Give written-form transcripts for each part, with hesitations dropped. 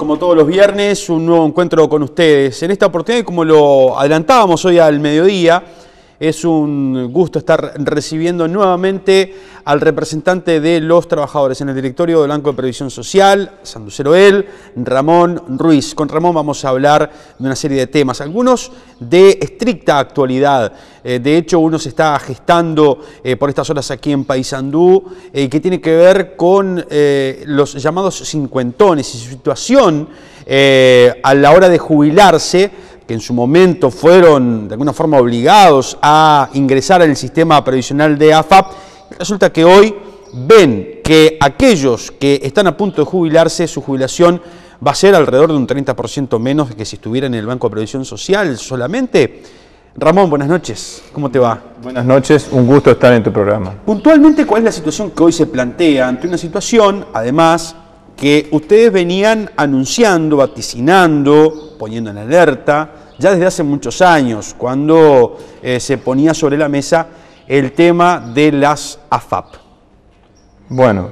Como todos los viernes, un nuevo encuentro con ustedes. En esta oportunidad, como lo adelantábamos hoy al mediodía, es un gusto estar recibiendo nuevamente al representante de los trabajadores en el directorio del Banco de Previsión Social, Sanducero él, Ramón Ruiz. Con Ramón vamos a hablar de una serie de temas, algunos de estricta actualidad. De hecho, uno se está gestando por estas horas aquí en Paysandú, que tiene que ver con los llamados cincuentones y su situación a la hora de jubilarse, que en su momento fueron de alguna forma obligados a ingresar al sistema previsional de AFAP. Resulta que hoy ven que aquellos que están a punto de jubilarse, su jubilación va a ser alrededor de un 30% menos de que si estuviera en el Banco de Previsión Social solamente. Ramón, buenas noches. ¿Cómo te va? Buenas noches, un gusto estar en tu programa. Puntualmente, ¿cuál es la situación que hoy se plantea? Ante una situación, además, que ustedes venían anunciando, vaticinando, poniendo en alerta, ya desde hace muchos años, cuando se ponía sobre la mesa el tema de las AFAP. Bueno,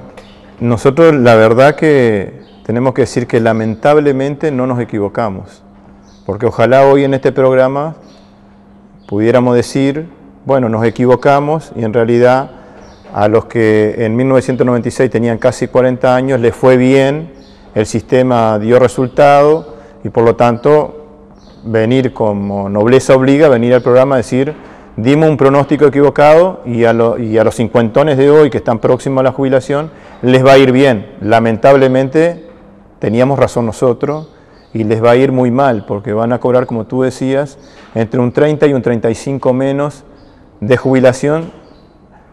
nosotros la verdad que tenemos que decir que lamentablemente no nos equivocamos, porque ojalá hoy en este programa pudiéramos decir, bueno, nos equivocamos y en realidad a los que en 1996 tenían casi 40 años les fue bien, el sistema dio resultado y por lo tanto venir como nobleza obliga, venir al programa a decir dimos un pronóstico equivocado y a los cincuentones de hoy que están próximos a la jubilación les va a ir bien. Lamentablemente teníamos razón nosotros y les va a ir muy mal porque van a cobrar, como tú decías, entre un 30 y un 35 menos de jubilación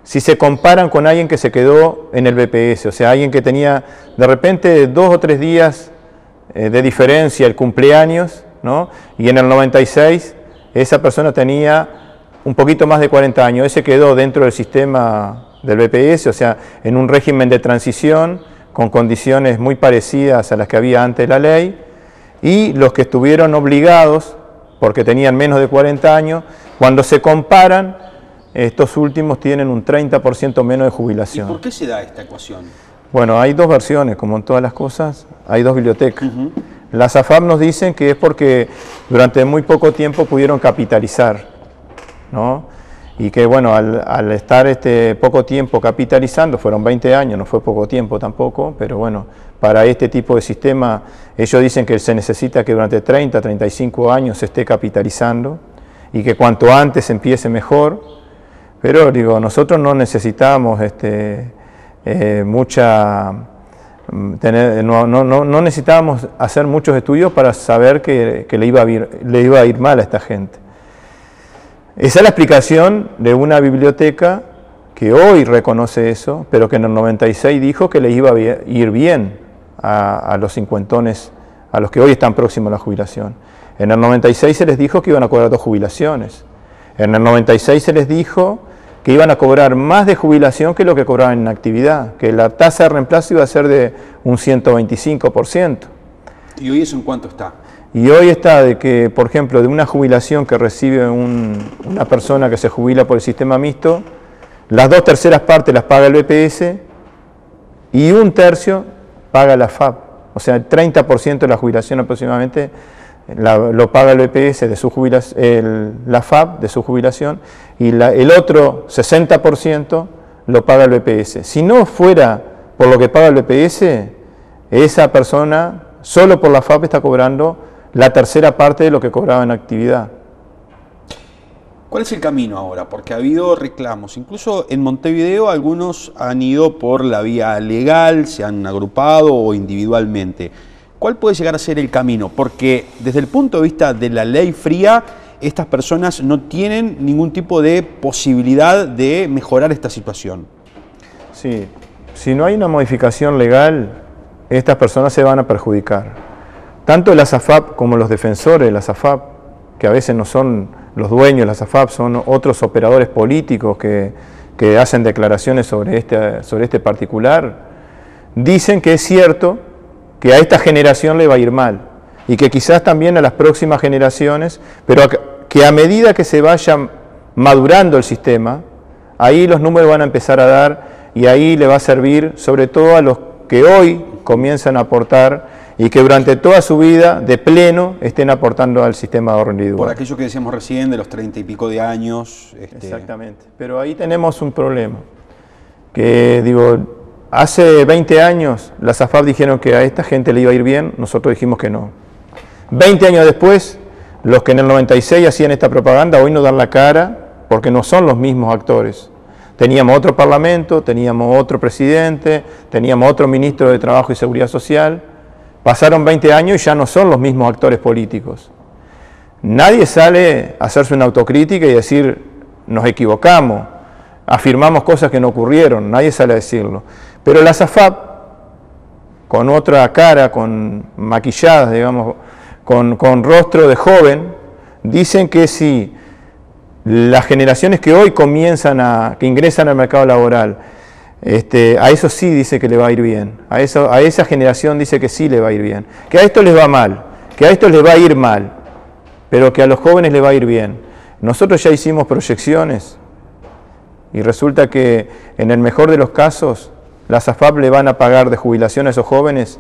si se comparan con alguien que se quedó en el BPS, o sea, alguien que tenía de repente 2 o 3 días de diferencia el cumpleaños, ¿no? Y en el 96 esa persona tenía un poquito más de 40 años, ese quedó dentro del sistema del BPS, o sea, en un régimen de transición con condiciones muy parecidas a las que había antes de la ley, y los que estuvieron obligados porque tenían menos de 40 años, cuando se comparan, estos últimos tienen un 30% menos de jubilación. ¿Y por qué se da esta ecuación? Bueno, hay dos versiones, como en todas las cosas, hay dos bibliotecas. Las AFAP nos dicen que es porque durante muy poco tiempo pudieron capitalizar, ¿no? Y que bueno, al estar poco tiempo capitalizando, fueron 20 años, no fue poco tiempo tampoco, pero bueno, para este tipo de sistema, ellos dicen que se necesita que durante 30, 35 años se esté capitalizando y que cuanto antes empiece mejor. Pero digo, nosotros no necesitamos no necesitábamos hacer muchos estudios para saber que le iba a ir mal a esta gente. Esa es la explicación de una biblioteca que hoy reconoce eso, pero que en el 96 dijo que le iba a ir bien a los cincuentones, a los que hoy están próximos a la jubilación. En el 96 se les dijo que iban a cobrar 2 jubilaciones. En el 96 se les dijo que iban a cobrar más de jubilación que lo que cobraban en actividad, que la tasa de reemplazo iba a ser de un 125%. ¿Y hoy eso en cuánto está? Y hoy está de que, por ejemplo, de una jubilación que recibe una persona que se jubila por el sistema mixto, las 2/3 partes las paga el BPS y 1/3 paga la AFAP. O sea, el 30% de la jubilación aproximadamente lo paga el BPS de su jubilación, la AFAP de su jubilación, y el otro 60% lo paga el BPS. Si no fuera por lo que paga el BPS, esa persona solo por la AFAP está cobrando la 1/3 parte de lo que cobraba en actividad. ¿Cuál es el camino ahora? Porque ha habido reclamos. Incluso en Montevideo algunos han ido por la vía legal, se han agrupado o individualmente. ¿Cuál puede llegar a ser el camino? Porque desde el punto de vista de la ley fría, estas personas no tienen ningún tipo de posibilidad de mejorar esta situación. Sí, si no hay una modificación legal, estas personas se van a perjudicar. Tanto las AFAP como los defensores de las AFAP, que a veces no son los dueños de las AFAP, son otros operadores políticos que hacen declaraciones sobre este particular, dicen que es cierto que a esta generación le va a ir mal y que quizás también a las próximas generaciones, pero que a medida que se vaya madurando el sistema, ahí los números van a empezar a dar y ahí le va a servir sobre todo a los que hoy comienzan a aportar y que durante toda su vida de pleno estén aportando al sistema de ahorro individual. Por aquello que decíamos recién de los 30 y pico de años. Exactamente, pero ahí tenemos un problema, que digo, hace 20 años las AFAP dijeron que a esta gente le iba a ir bien, nosotros dijimos que no. 20 años después, los que en el 96 hacían esta propaganda hoy no dan la cara porque no son los mismos actores. Teníamos otro parlamento, teníamos otro presidente, teníamos otro ministro de Trabajo y Seguridad Social. Pasaron 20 años y ya no son los mismos actores políticos. Nadie sale a hacerse una autocrítica y decir, nos equivocamos, afirmamos cosas que no ocurrieron, nadie sale a decirlo. Pero las AFAP, con otra cara, con maquilladas, digamos, con rostro de joven, dicen que si las generaciones que hoy que ingresan al mercado laboral, a eso sí dice que le va a ir bien, a esa generación dice que sí le va a ir bien, que a esto les va mal, que a esto les va a ir mal, pero que a los jóvenes les va a ir bien. Nosotros ya hicimos proyecciones y resulta que en el mejor de los casos las AFAP le van a pagar de jubilación a esos jóvenes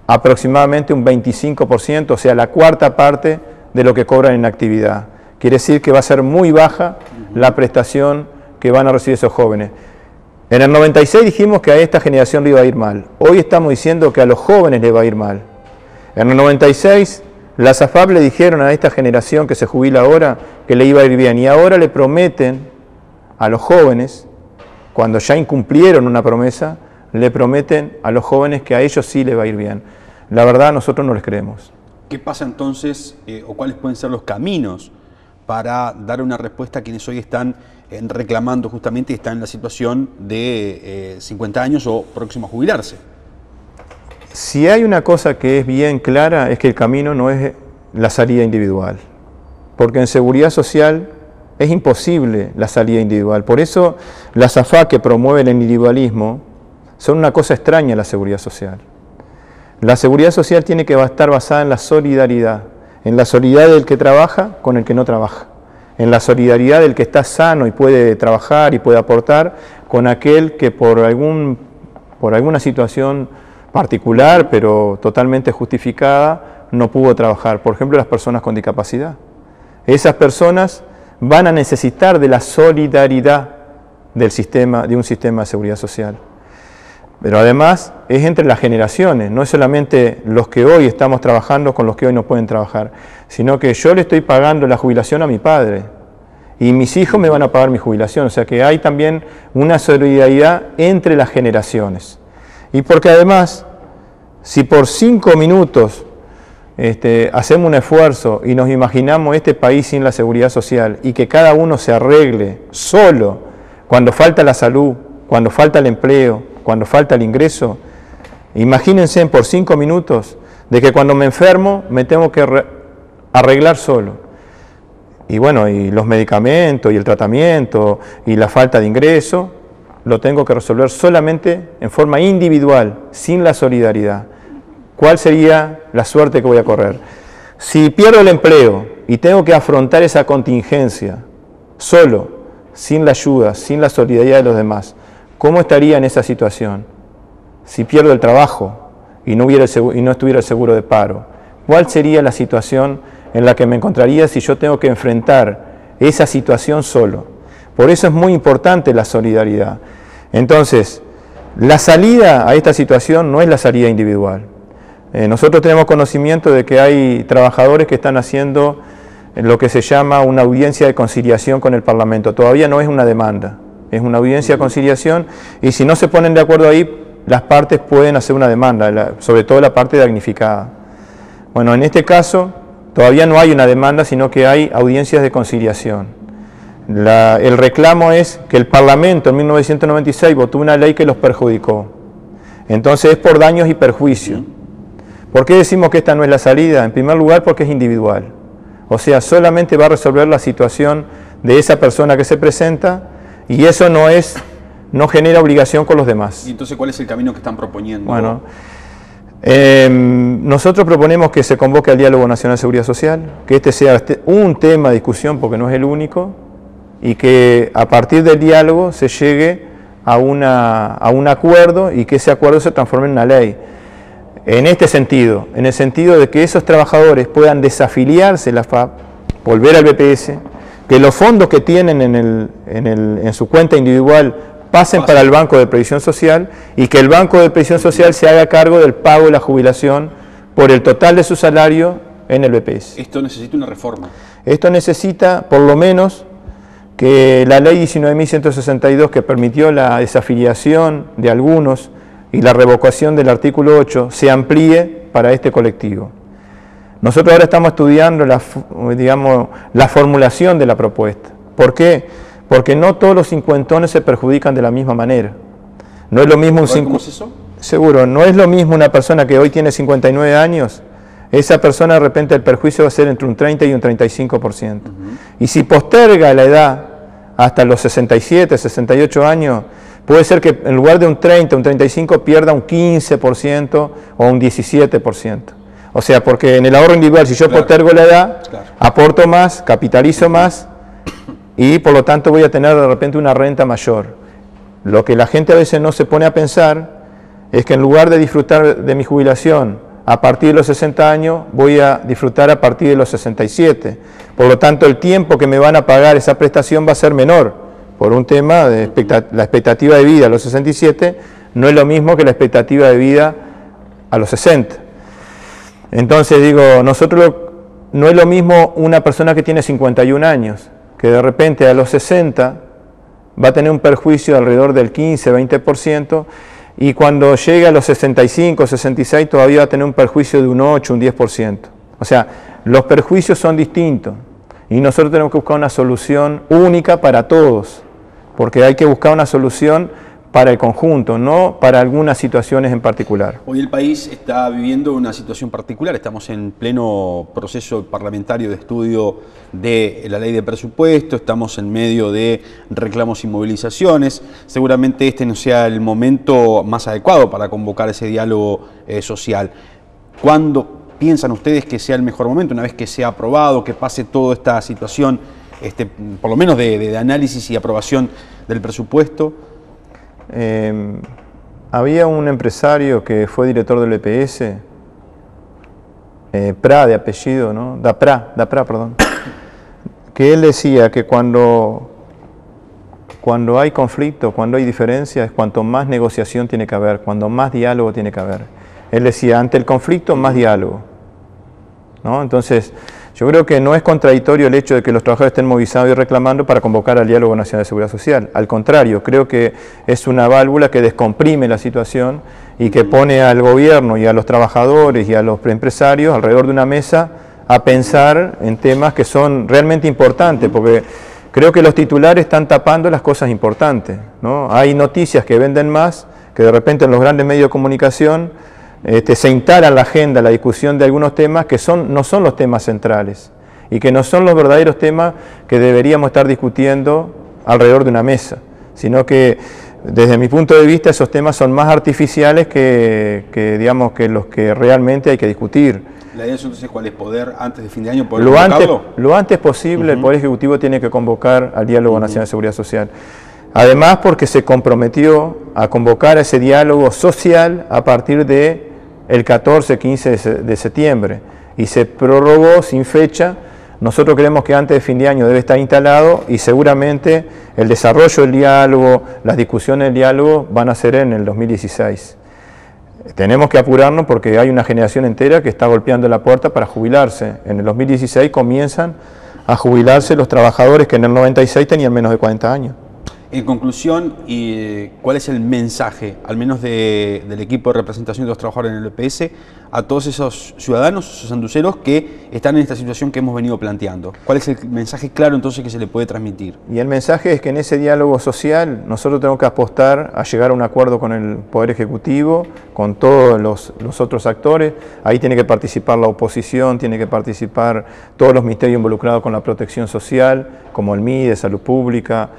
aproximadamente un 25%, o sea, la cuarta parte de lo que cobran en actividad. Quiere decir que va a ser muy baja la prestación que van a recibir esos jóvenes. En el 96 dijimos que a esta generación le iba a ir mal. Hoy estamos diciendo que a los jóvenes le va a ir mal. En el 96 las AFAP le dijeron a esta generación que se jubila ahora que le iba a ir bien. Y ahora le prometen a los jóvenes, cuando ya incumplieron una promesa, le prometen a los jóvenes que a ellos sí le va a ir bien. La verdad, nosotros no les creemos. ¿Qué pasa entonces, o cuáles pueden ser los caminos para dar una respuesta a quienes hoy están reclamando justamente y están en la situación de 50 años o próximo a jubilarse? Si hay una cosa que es bien clara, es que el camino no es la salida individual. Porque en seguridad social es imposible la salida individual. Por eso las AFAP que promueven el individualismo son una cosa extraña a la seguridad social. La seguridad social tiene que estar basada en la solidaridad del que trabaja con el que no trabaja, en la solidaridad del que está sano y puede trabajar y puede aportar con aquel que por alguna situación particular, pero totalmente justificada, no pudo trabajar. Por ejemplo, las personas con discapacidad. Esas personas van a necesitar de la solidaridad de un sistema de seguridad social. Pero además es entre las generaciones, no es solamente los que hoy estamos trabajando con los que hoy no pueden trabajar, sino que yo le estoy pagando la jubilación a mi padre y mis hijos me van a pagar mi jubilación, o sea que hay también una solidaridad entre las generaciones. Y porque además, si por 5 minutos hacemos un esfuerzo y nos imaginamos este país sin la seguridad social y que cada uno se arregle solo cuando falta la salud, cuando falta el empleo, cuando falta el ingreso, imagínense por 5 minutos de que cuando me enfermo me tengo que arreglar solo. Y bueno, y los medicamentos y el tratamiento y la falta de ingreso lo tengo que resolver solamente en forma individual, sin la solidaridad. ¿Cuál sería la suerte que voy a correr? Si pierdo el empleo y tengo que afrontar esa contingencia solo, sin la ayuda, sin la solidaridad de los demás, ¿cómo estaría en esa situación? Si pierdo el trabajo y no estuviera el seguro de paro, ¿cuál sería la situación en la que me encontraría si yo tengo que enfrentar esa situación solo? Por eso es muy importante la solidaridad. Entonces, la salida a esta situación no es la salida individual. Nosotros tenemos conocimiento de que hay trabajadores que están haciendo lo que se llama una audiencia de conciliación con el Parlamento. Todavía no es una demanda. Es una audiencia de conciliación y si no se ponen de acuerdo ahí, las partes pueden hacer una demanda, sobre todo la parte damnificada. Bueno, en este caso todavía no hay una demanda, sino que hay audiencias de conciliación. El reclamo es que el Parlamento en 1996 votó una ley que los perjudicó. Entonces es por daños y perjuicios. ¿Por qué decimos que esta no es la salida? En primer lugar porque es individual. O sea, solamente va a resolver la situación de esa persona que se presenta y eso no genera obligación con los demás. ¿Y entonces cuál es el camino que están proponiendo? Bueno, nosotros proponemos que se convoque al Diálogo Nacional de Seguridad Social, que este sea un tema de discusión porque no es el único, y que a partir del diálogo se llegue a un acuerdo y que ese acuerdo se transforme en una ley. en este sentido, en el sentido de que esos trabajadores puedan desafiliarse la FAP, volver al BPS, que los fondos que tienen en su cuenta individual pasen para el Banco de Previsión Social y que el Banco de Previsión Social se haga cargo del pago de la jubilación por el total de su salario en el BPS. Esto necesita una reforma. Esto necesita, por lo menos, que la ley 19.162, que permitió la desafiliación de algunos y la revocación del artículo 8, se amplíe para este colectivo. Nosotros ahora estamos estudiando la formulación de la propuesta. ¿Por qué? Porque no todos los cincuentones se perjudican de la misma manera. No es lo mismo ¿Cómo es eso? Seguro, no es lo mismo una persona que hoy tiene 59 años, esa persona de repente el perjuicio va a ser entre un 30 y un 35%. Y si posterga la edad hasta los 67, 68 años, puede ser que en lugar de un 30, un 35 pierda un 15% o un 17%. O sea, porque en el ahorro individual, si yo postergo la edad, aporto más, capitalizo más y por lo tanto voy a tener de repente una renta mayor. Lo que la gente a veces no se pone a pensar es que en lugar de disfrutar de mi jubilación a partir de los 60 años, voy a disfrutar a partir de los 67. Por lo tanto, el tiempo que me van a pagar esa prestación va a ser menor, por un tema de la expectativa de vida a los 67, no es lo mismo que la expectativa de vida a los 60. Entonces digo, nosotros no es lo mismo una persona que tiene 51 años, que de repente a los 60 va a tener un perjuicio de alrededor del 15-20%, y cuando llegue a los 65, 66 todavía va a tener un perjuicio de un 8, un 10%. O sea, los perjuicios son distintos y nosotros tenemos que buscar una solución única para todos, porque hay que buscar una solución para el conjunto, no para algunas situaciones en particular. Hoy el país está viviendo una situación particular, estamos en pleno proceso parlamentario de estudio de la ley de presupuesto, estamos en medio de reclamos y movilizaciones, seguramente este no sea el momento más adecuado para convocar ese diálogo social. ¿Cuándo piensan ustedes que sea el mejor momento, una vez que sea aprobado, que pase toda esta situación, por lo menos de análisis y aprobación del presupuesto? Había un empresario que fue director del EPS, Pra de apellido, ¿no? Dapra, perdón, que él decía que cuando hay conflicto, cuando hay diferencia, es cuanto más negociación tiene que haber, cuando más diálogo tiene que haber. Él decía, ante el conflicto, más diálogo, ¿no? Entonces, yo creo que no es contradictorio el hecho de que los trabajadores estén movilizados y reclamando para convocar al Diálogo Nacional de Seguridad Social. Al contrario, creo que es una válvula que descomprime la situación y que pone al gobierno y a los trabajadores y a los empresarios alrededor de una mesa a pensar en temas que son realmente importantes, porque creo que los titulares están tapando las cosas importantes, ¿no? Hay noticias que venden más, que de repente en los grandes medios de comunicación se instala en la agenda la discusión de algunos temas que no son los temas centrales y que no son los verdaderos temas que deberíamos estar discutiendo alrededor de una mesa, sino que desde mi punto de vista esos temas son más artificiales digamos, que los que realmente hay que discutir. ¿La idea es entonces cuál es poder antes de fin de año poder convocarlo? Lo antes posible el Poder Ejecutivo tiene que convocar al Diálogo Nacional de Seguridad Social. Además porque se comprometió a convocar a ese diálogo social a partir de el 14-15 de septiembre y se prorrogó sin fecha. Nosotros creemos que antes de fin de año debe estar instalado y seguramente el desarrollo del diálogo, las discusiones del diálogo van a ser en el 2016. Tenemos que apurarnos porque hay una generación entera que está golpeando la puerta para jubilarse. En el 2016 comienzan a jubilarse los trabajadores que en el 96 tenían menos de 40 años. En conclusión, ¿cuál es el mensaje, al menos del equipo de representación de los trabajadores en el EPS, a todos esos ciudadanos, esos sanduceros que están en esta situación que hemos venido planteando? ¿Cuál es el mensaje claro entonces que se le puede transmitir? Y el mensaje es que en ese diálogo social nosotros tenemos que apostar a llegar a un acuerdo con el Poder Ejecutivo, con todos los otros actores. Ahí tiene que participar la oposición, tiene que participar todos los ministerios involucrados con la protección social, como el MIDE, Salud Pública.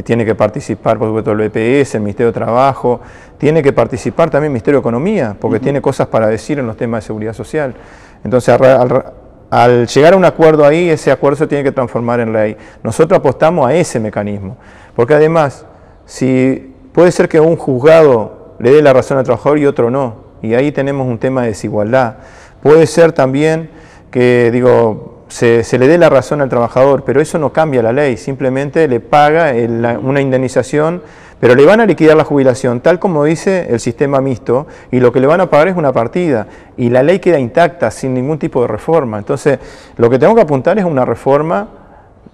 Tiene que participar, por supuesto, el BPS, el Ministerio de Trabajo, tiene que participar también el Ministerio de Economía, porque tiene cosas para decir en los temas de seguridad social. Entonces, al llegar a un acuerdo ahí, ese acuerdo se tiene que transformar en ley. Nosotros apostamos a ese mecanismo, porque además, si puede ser que un juzgado le dé la razón al trabajador y otro no, y ahí tenemos un tema de desigualdad. Puede ser también que, se le dé la razón al trabajador, pero eso no cambia la ley, simplemente le paga una indemnización, pero le van a liquidar la jubilación, tal como dice el sistema mixto, y lo que le van a pagar es una partida, y la ley queda intacta, sin ningún tipo de reforma. Entonces, lo que tengo que apuntar es una reforma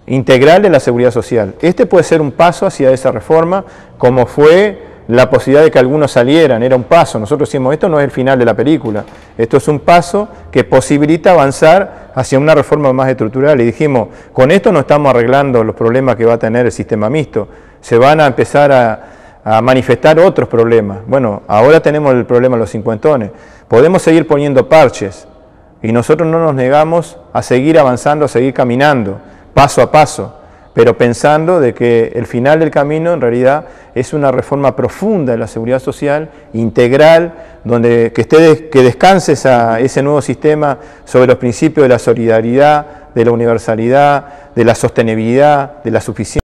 integral de la seguridad social. Este puede ser un paso hacia esa reforma, como fue la posibilidad de que algunos salieran, era un paso. Nosotros decimos, esto no es el final de la película, esto es un paso que posibilita avanzar hacia una reforma más estructural. Y dijimos, con esto no estamos arreglando los problemas que va a tener el sistema mixto, se van a empezar a manifestar otros problemas. Bueno, ahora tenemos el problema de los cincuentones, podemos seguir poniendo parches, y nosotros no nos negamos a seguir avanzando, a seguir caminando, paso a paso, pero pensando de que el final del camino en realidad es una reforma profunda de la seguridad social, integral, que descanse ese nuevo sistema sobre los principios de la solidaridad, de la universalidad, de la sostenibilidad, de la suficiencia.